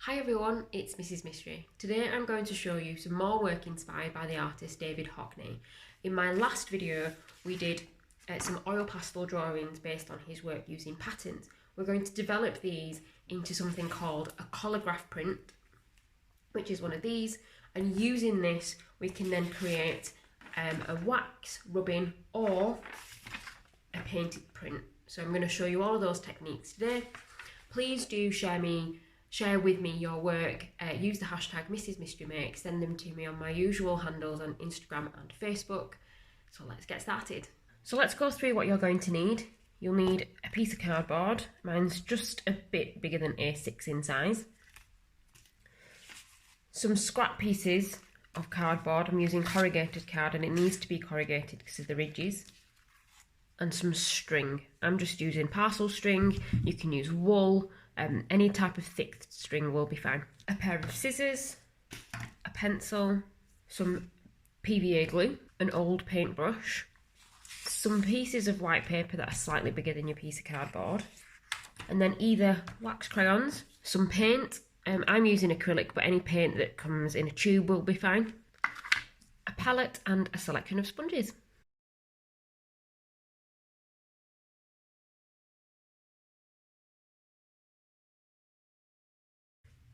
Hi everyone, it's Mrs. Mystery. Today I'm going to show you some more work inspired by the artist David Hockney. In my last video we did some oil pastel drawings based on his work using patterns. We're going to develop these into something called a Collagraph print, which is one of these, and using this we can then create a wax rubbing or a painted print. So I'm going to show you all of those techniques today. Please do share with me your work, use the hashtag MrsMysteryMake, send them to me on my usual handles on Instagram and Facebook. So let's get started. So let's go through what you're going to need. You'll need a piece of cardboard. Mine's just a bit bigger than A6 in size. Some scrap pieces of cardboard. I'm using corrugated card and it needs to be corrugated because of the ridges. And some string. I'm just using parcel string. You can use wool. Any type of thick string will be fine. A pair of scissors, a pencil, some PVA glue, an old paintbrush, some pieces of white paper that are slightly bigger than your piece of cardboard, and then either wax crayons, some paint. I'm using acrylic, but any paint that comes in a tube will be fine. A palette and a selection of sponges.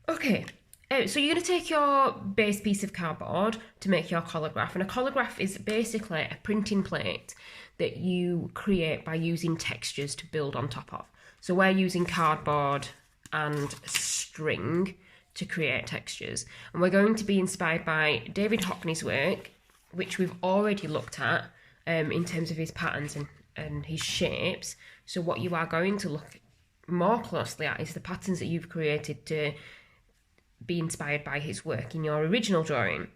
Okay, so you're going to take your base piece of cardboard to make your collagraph, and a collagraph is basically a printing plate that you create by using textures to build on top of. So we're using cardboard and string to create textures, and we're going to be inspired by David Hockney's work, which we've already looked at in terms of his patterns and his shapes. So what you are going to look more closely at is the patterns that you've created to be inspired by his work in your original drawing.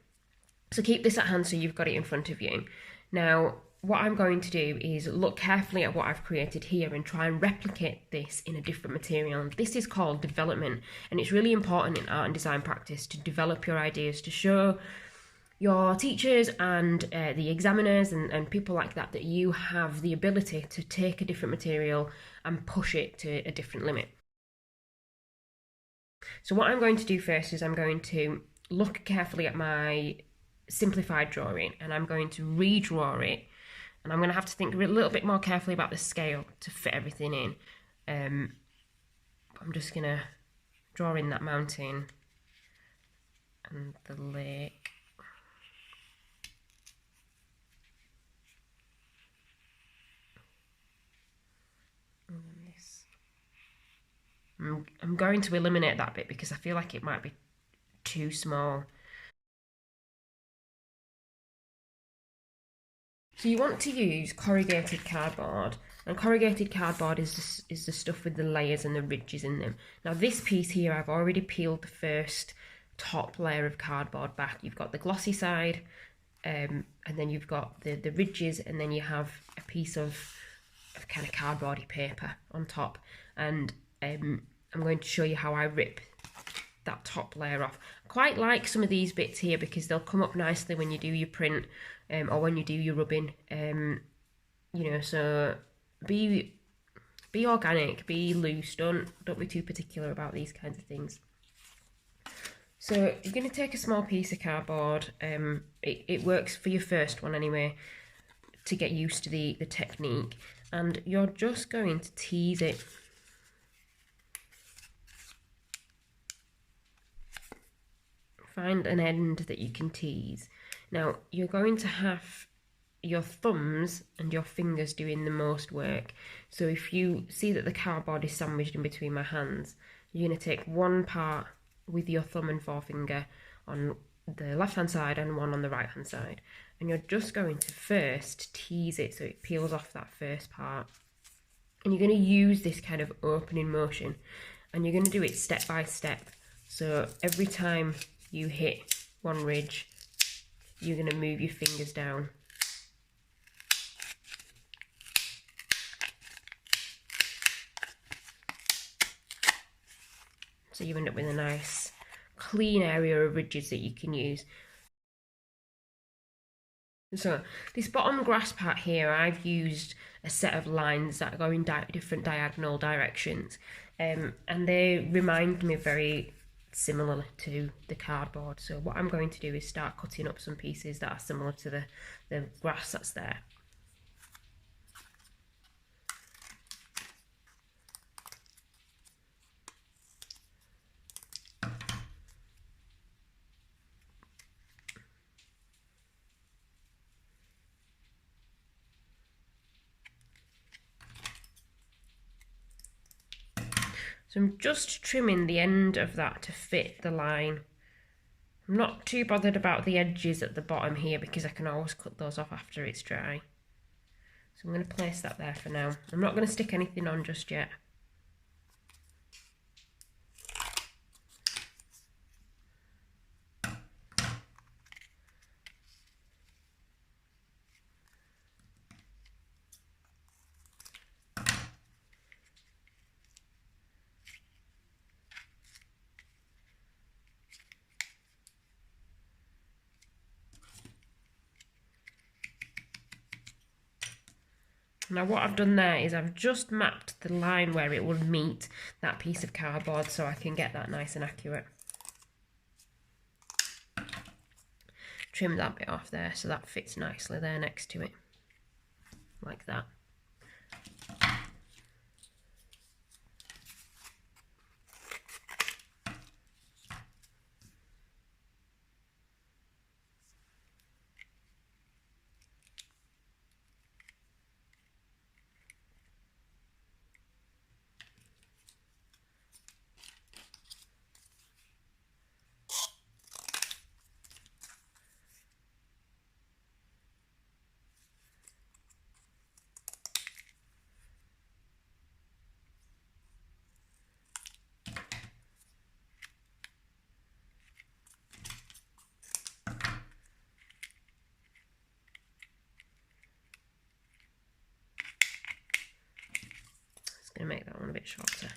So keep this at hand so you've got it in front of you. Now, what I'm going to do is look carefully at what I've created here and try and replicate this in a different material. This is called development, and it's really important in art and design practice to develop your ideas, to show your teachers and the examiners and people like that that you have the ability to take a different material and push it to a different limit. So what I'm going to do first is I'm going to look carefully at my simplified drawing and I'm going to redraw it, and I'm going to have to think a little bit more carefully about the scale to fit everything in. I'm just going to draw in that mountain and the lake. And this. I'm going to eliminate that bit because I feel like it might be too small. So you want to use corrugated cardboard, and corrugated cardboard is the stuff with the layers and the ridges in them. Now this piece here, I've already peeled the first top layer of cardboard back. You've got the glossy side, and then you've got the ridges, and then you have a piece of kind of cardboardy paper on top. And I'm going to show you how I rip that top layer off. I quite like some of these bits here because they'll come up nicely when you do your print or when you do your rubbing. You know, so be organic, be loose, don't be too particular about these kinds of things. So you're going to take a small piece of cardboard. It works for your first one anyway, to get used to the technique, and you're just going to tease it. Find an end that you can tease. Now you're going to have your thumbs and your fingers doing the most work. So if you see that the cardboard is sandwiched in between my hands, you're going to take one part with your thumb and forefinger on the left hand side and one on the right hand side, and you're just going to first tease it so it peels off that first part, and you're going to use this kind of opening motion, and you're going to do it step by step. So every time you hit one ridge, you're going to move your fingers down. So you end up with a nice clean area of ridges that you can use. So this bottom Grassipat here, I've used a set of lines that go in different diagonal directions, and they remind me very similar to the cardboard. So what I'm going to do is start cutting up some pieces that are similar to the grass that's there. So I'm just trimming the end of that to fit the line. I'm not too bothered about the edges at the bottom here because I can always cut those off after it's dry. So I'm going to place that there for now. I'm not going to stick anything on just yet. Now what I've done there is I've just mapped the line where it would meet that piece of cardboard so I can get that nice and accurate. Trim that bit off there so that fits nicely there next to it, like that. Going to make that one a bit shorter.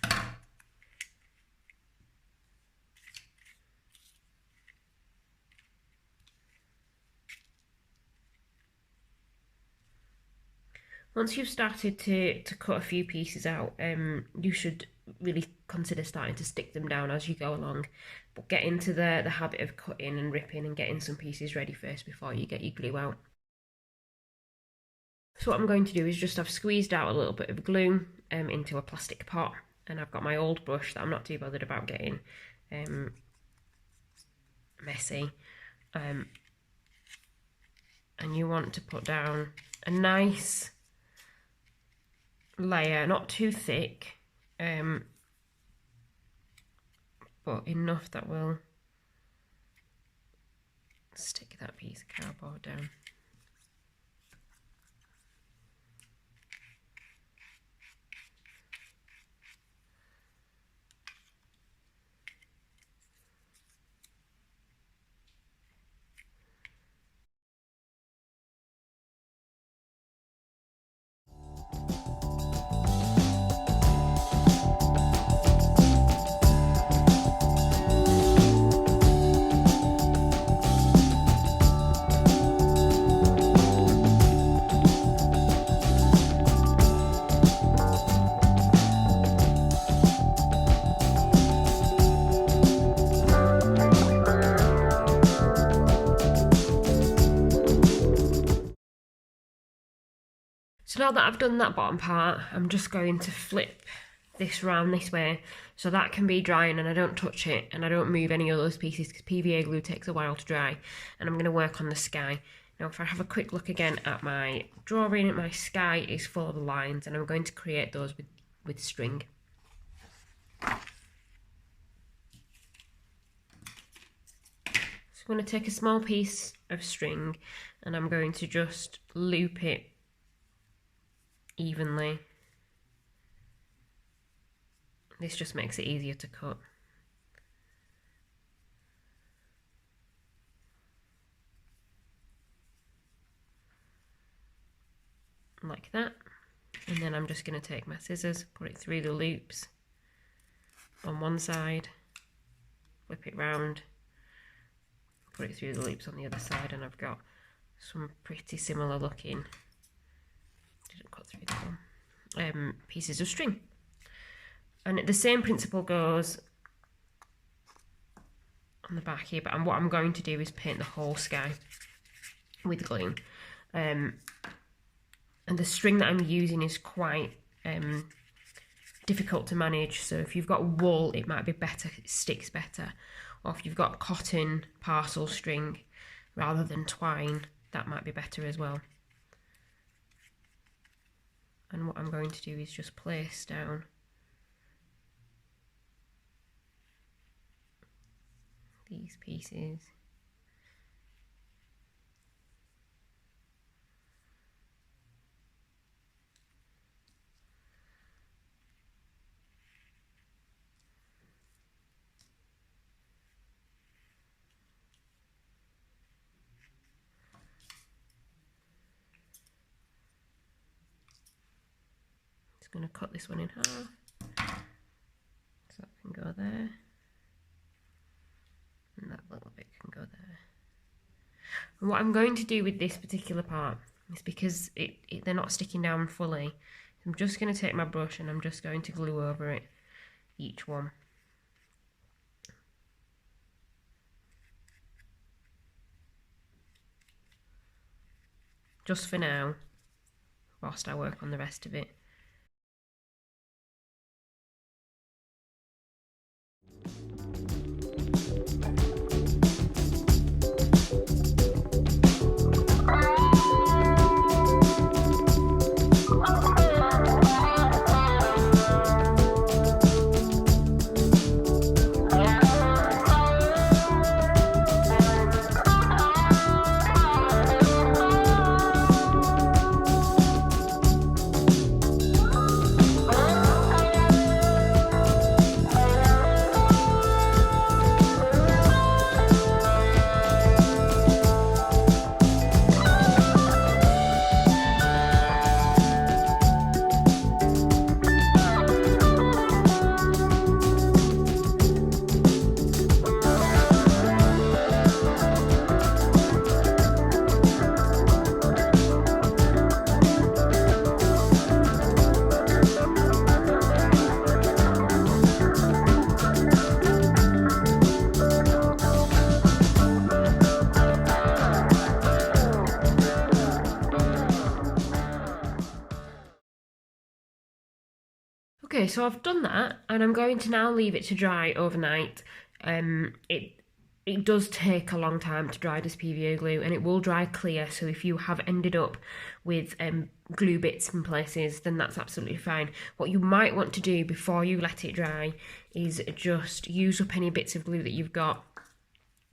Once you've started to cut a few pieces out, you should really consider starting to stick them down as you go along, but get into the habit of cutting and ripping and getting some pieces ready first before you get your glue out. So what I'm going to do is I've squeezed out a little bit of glue into a plastic pot, and I've got my old brush that I'm not too bothered about getting messy. And you want to put down a nice layer, not too thick, but enough that will stick that piece of cardboard down. So now that I've done that bottom part, I'm just going to flip this round this way so that can be drying and I don't touch it and I don't move any of those pieces because PVA glue takes a while to dry. And I'm going to work on the sky. Now if I have a quick look again at my drawing, my sky is full of lines and I'm going to create those with string. So I'm going to take a small piece of string and I'm going to just loop it evenly. This just makes it easier to cut. Like that. And then I'm just going to take my scissors, put it through the loops on one side, flip it round, put it through the loops on the other side, and I've got some pretty similar looking, didn't cut through that one, pieces of string. And the same principle goes on the back here, but what I'm going to do is paint the whole sky with glue. And the string that I'm using is quite difficult to manage, so if you've got wool it might be better, it sticks better, or if you've got cotton parcel string rather than twine, that might be better as well. And what I'm going to do is just place down these pieces. Just going to cut this one in half so that can go there. And that little bit can go there. And what I'm going to do with this particular part is, because they're not sticking down fully, I'm just going to take my brush and I'm just going to glue over it, each one. Just for now, whilst I work on the rest of it. Okay, so I've done that, and I'm going to now leave it to dry overnight. It does take a long time to dry this PVA glue, and it will dry clear, so if you have ended up with glue bits in places, then that's absolutely fine. What you might want to do before you let it dry is just use up any bits of glue that you've got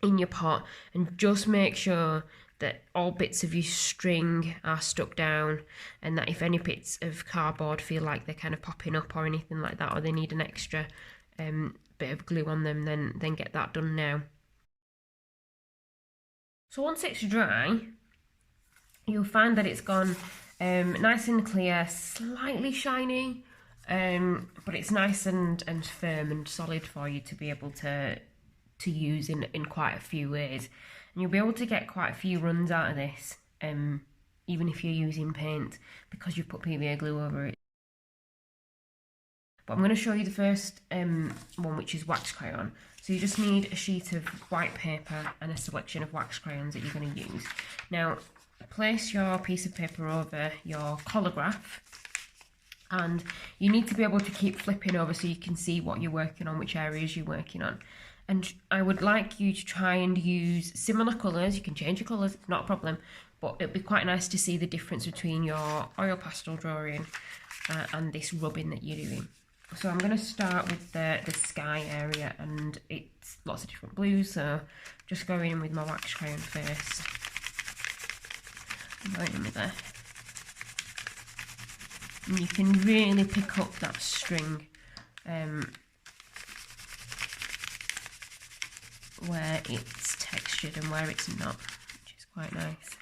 in your pot, and just make sure that all bits of your string are stuck down, and that if any bits of cardboard feel like they're kind of popping up or anything like that, or they need an extra bit of glue on them, then get that done now. So once it's dry, you'll find that it's gone nice and clear, slightly shiny, but it's nice and firm and solid for you to be able to use in quite a few ways. And you'll be able to get quite a few runs out of this, even if you're using paint, because you've put PVA glue over it. But I'm going to show you the first one, which is wax crayon. So you just need a sheet of white paper and a selection of wax crayons that you're going to use. Now, place your piece of paper over your Collagraph, and you need to be able to keep flipping over so you can see what you're working on, which areas you're working on. And I would like you to try and use similar colours. You can change your colours, it's not a problem, but it'd be quite nice to see the difference between your oil pastel drawing and this rubbing that you're doing. So I'm going to start with the sky area, and it's lots of different blues, so just going in with my wax crayon first. I'm going in with there. And you can really pick up that string where it's textured and where it's not, which is quite nice.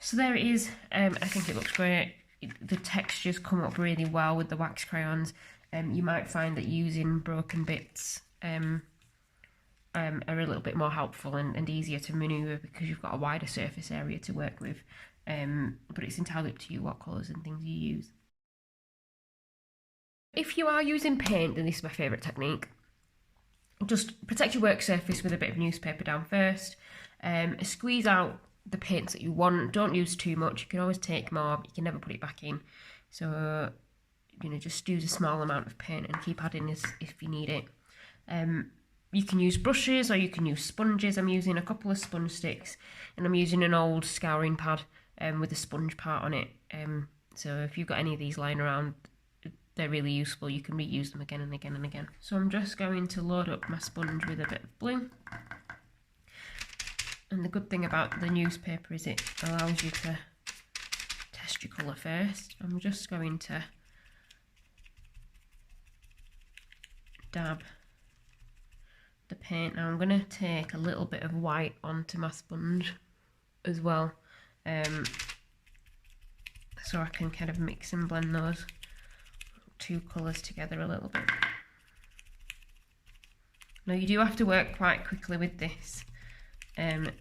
So there it is. I think it looks great. The textures come up really well with the wax crayons. You might find that using broken bits are a little bit more helpful and easier to manoeuvre because you've got a wider surface area to work with. But it's entirely up to you what colours and things you use. If you are using paint, then this is my favourite technique. Just protect your work surface with a bit of newspaper down first. Squeeze out the paints that you want. Don't use too much. You can always take more, but you can never put it back in. So, just use a small amount of paint and keep adding this if you need it. You can use brushes or you can use sponges. I'm using a couple of sponge sticks and I'm using an old scouring pad with a sponge part on it. So if you've got any of these lying around, they're really useful. You can reuse them again and again and again. So I'm just going to load up my sponge with a bit of blue. And the good thing about the newspaper is it allows you to test your colour first. I'm just going to dab the paint. Now I'm going to take a little bit of white onto my sponge as well, so I can kind of mix and blend those two colours together a little bit. Now you do have to work quite quickly with this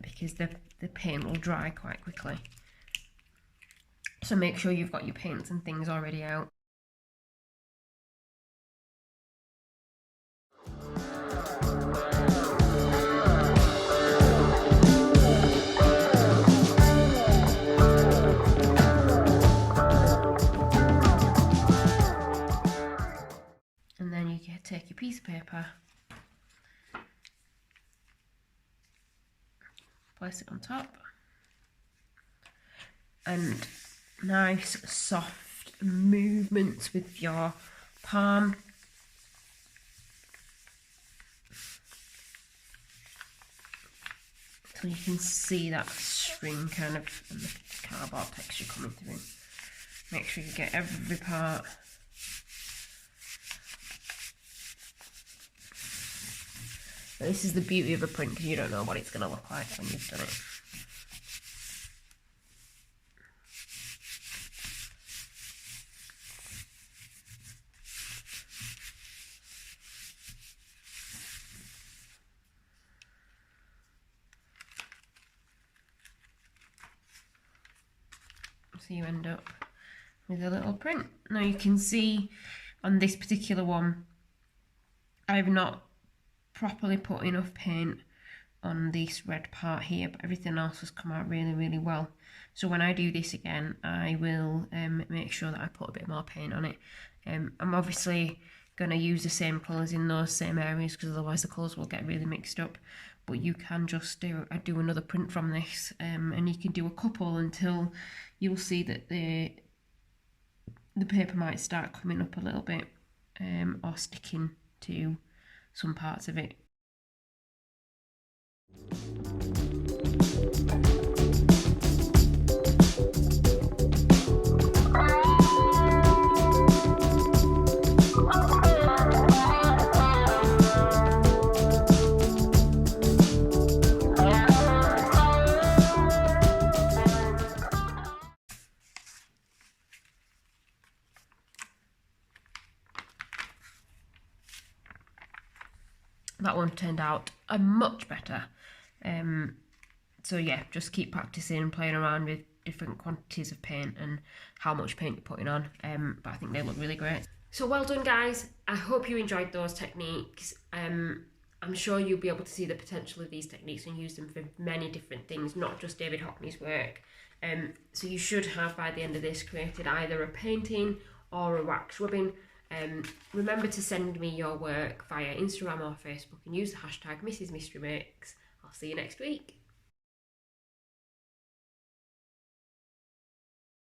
because the paint will dry quite quickly, so make sure you've got your paints and things already out. And then you can take your piece of paper, place it on top, and nice soft movements with your palm. So you can see that string kind of and the cardboard texture coming through. Make sure you get every part. This is the beauty of a print because you don't know what it's going to look like when you've done it. So you end up with a little print. Now you can see on this particular one, I've not properly put enough paint on this red part here, but everything else has come out really, really well. So when I do this again, I will make sure that I put a bit more paint on it. I'm obviously going to use the same colours in those same areas because otherwise the colours will get really mixed up. But you can just do another print from this, and you can do a couple until you'll see that the paper might start coming up a little bit or sticking to some parts of it. That one turned out much better. So yeah, just keep practicing and playing around with different quantities of paint and how much paint you're putting on. But I think they look really great. So well done, guys. I hope you enjoyed those techniques. I'm sure you'll be able to see the potential of these techniques and use them for many different things, not just David Hockney's work. So you should have, by the end of this, created either a painting or a wax rubbing. Remember to send me your work via Instagram or Facebook and use the hashtag Mrs. Mystery Makes. I'll see you next week.